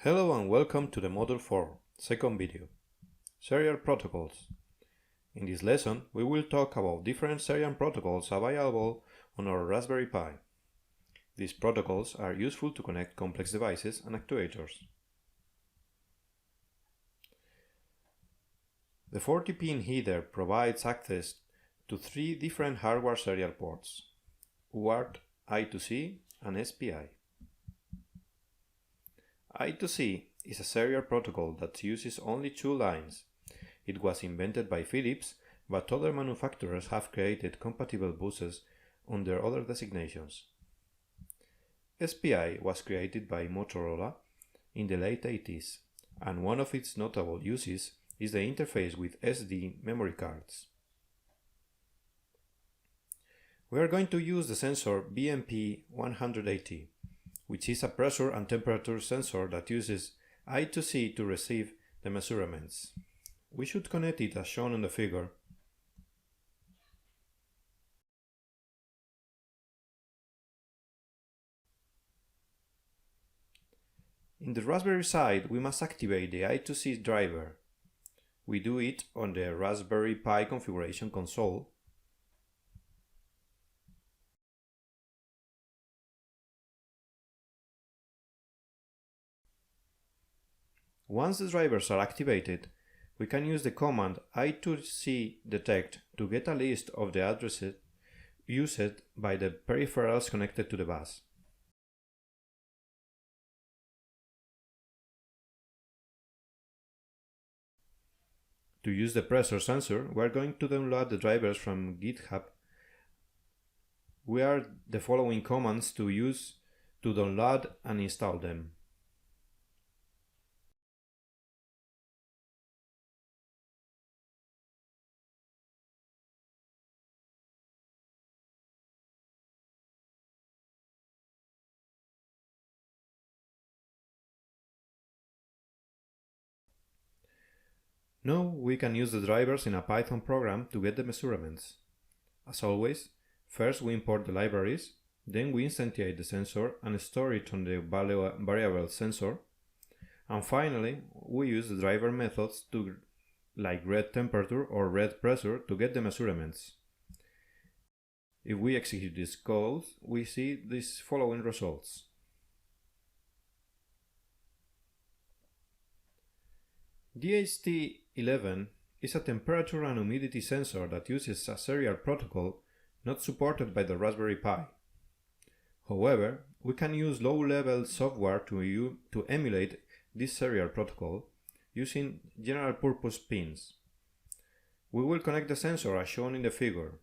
Hello and welcome to the Module 4, second video, Serial Protocols. In this lesson, we will talk about different serial protocols available on our Raspberry Pi. These protocols are useful to connect complex devices and actuators. The 40-pin header provides access to three different hardware serial ports, UART, I2C, and SPI. I2C is a serial protocol that uses only two lines. It was invented by Philips, but other manufacturers have created compatible buses under other designations. SPI was created by Motorola in the late 80s, and one of its notable uses is the interface with SD memory cards. We are going to use the sensor BMP180, which is a pressure and temperature sensor that uses I2C to receive the measurements. We should connect it as shown in the figure. In the Raspberry side, we must activate the I2C driver. We do it on the Raspberry Pi configuration console. Once the drivers are activated, we can use the command I2C detect to get a list of the addresses used by the peripherals connected to the bus. To use the pressure sensor, we are going to download the drivers from GitHub. We are the following commands to use to download and install them. Now we can use the drivers in a Python program to get the measurements. As always, first we import the libraries, then we instantiate the sensor and store it on the variable sensor, and finally we use the driver methods like read temperature or read pressure to get the measurements. If we execute this code, we see these following results. DHT11 is a temperature and humidity sensor that uses a serial protocol not supported by the Raspberry Pi. However, we can use low-level software to emulate this serial protocol using general-purpose pins. We will connect the sensor as shown in the figure.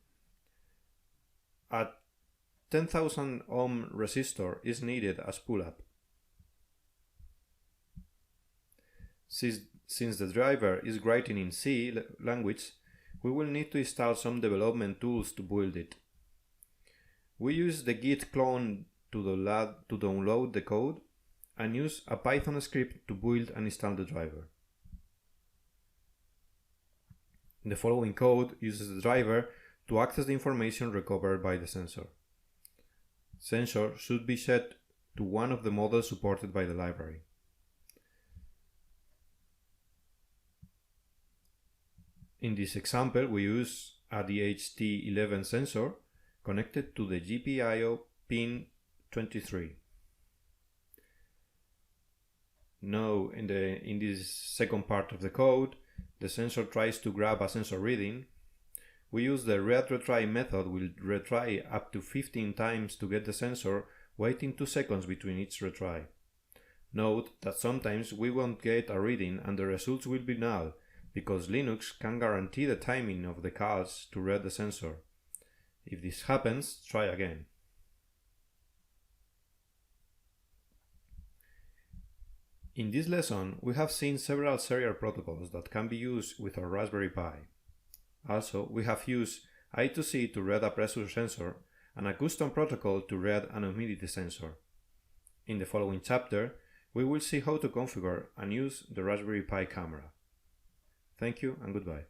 A 10,000 ohm resistor is needed as pull-up. Since the driver is written in C language, we will need to install some development tools to build it. We use the git clone to download the code and use a Python script to build and install the driver. The following code uses the driver to access the information recovered by the sensor. Sensor should be set to one of the models supported by the library. In this example, we use a DHT11 sensor connected to the GPIO pin 23. Now, in this second part of the code, the sensor tries to grab a sensor reading. We use the read retry method. We'll retry up to 15 times to get the sensor, waiting 2 seconds between each retry. Note that sometimes we won't get a reading and the results will be null, because Linux can guarantee the timing of the calls to read the sensor. If this happens, try again. In this lesson, we have seen several serial protocols that can be used with our Raspberry Pi. Also, we have used I2C to read a pressure sensor and a custom protocol to read an humidity sensor. In the following chapter, we will see how to configure and use the Raspberry Pi camera. Thank you and goodbye.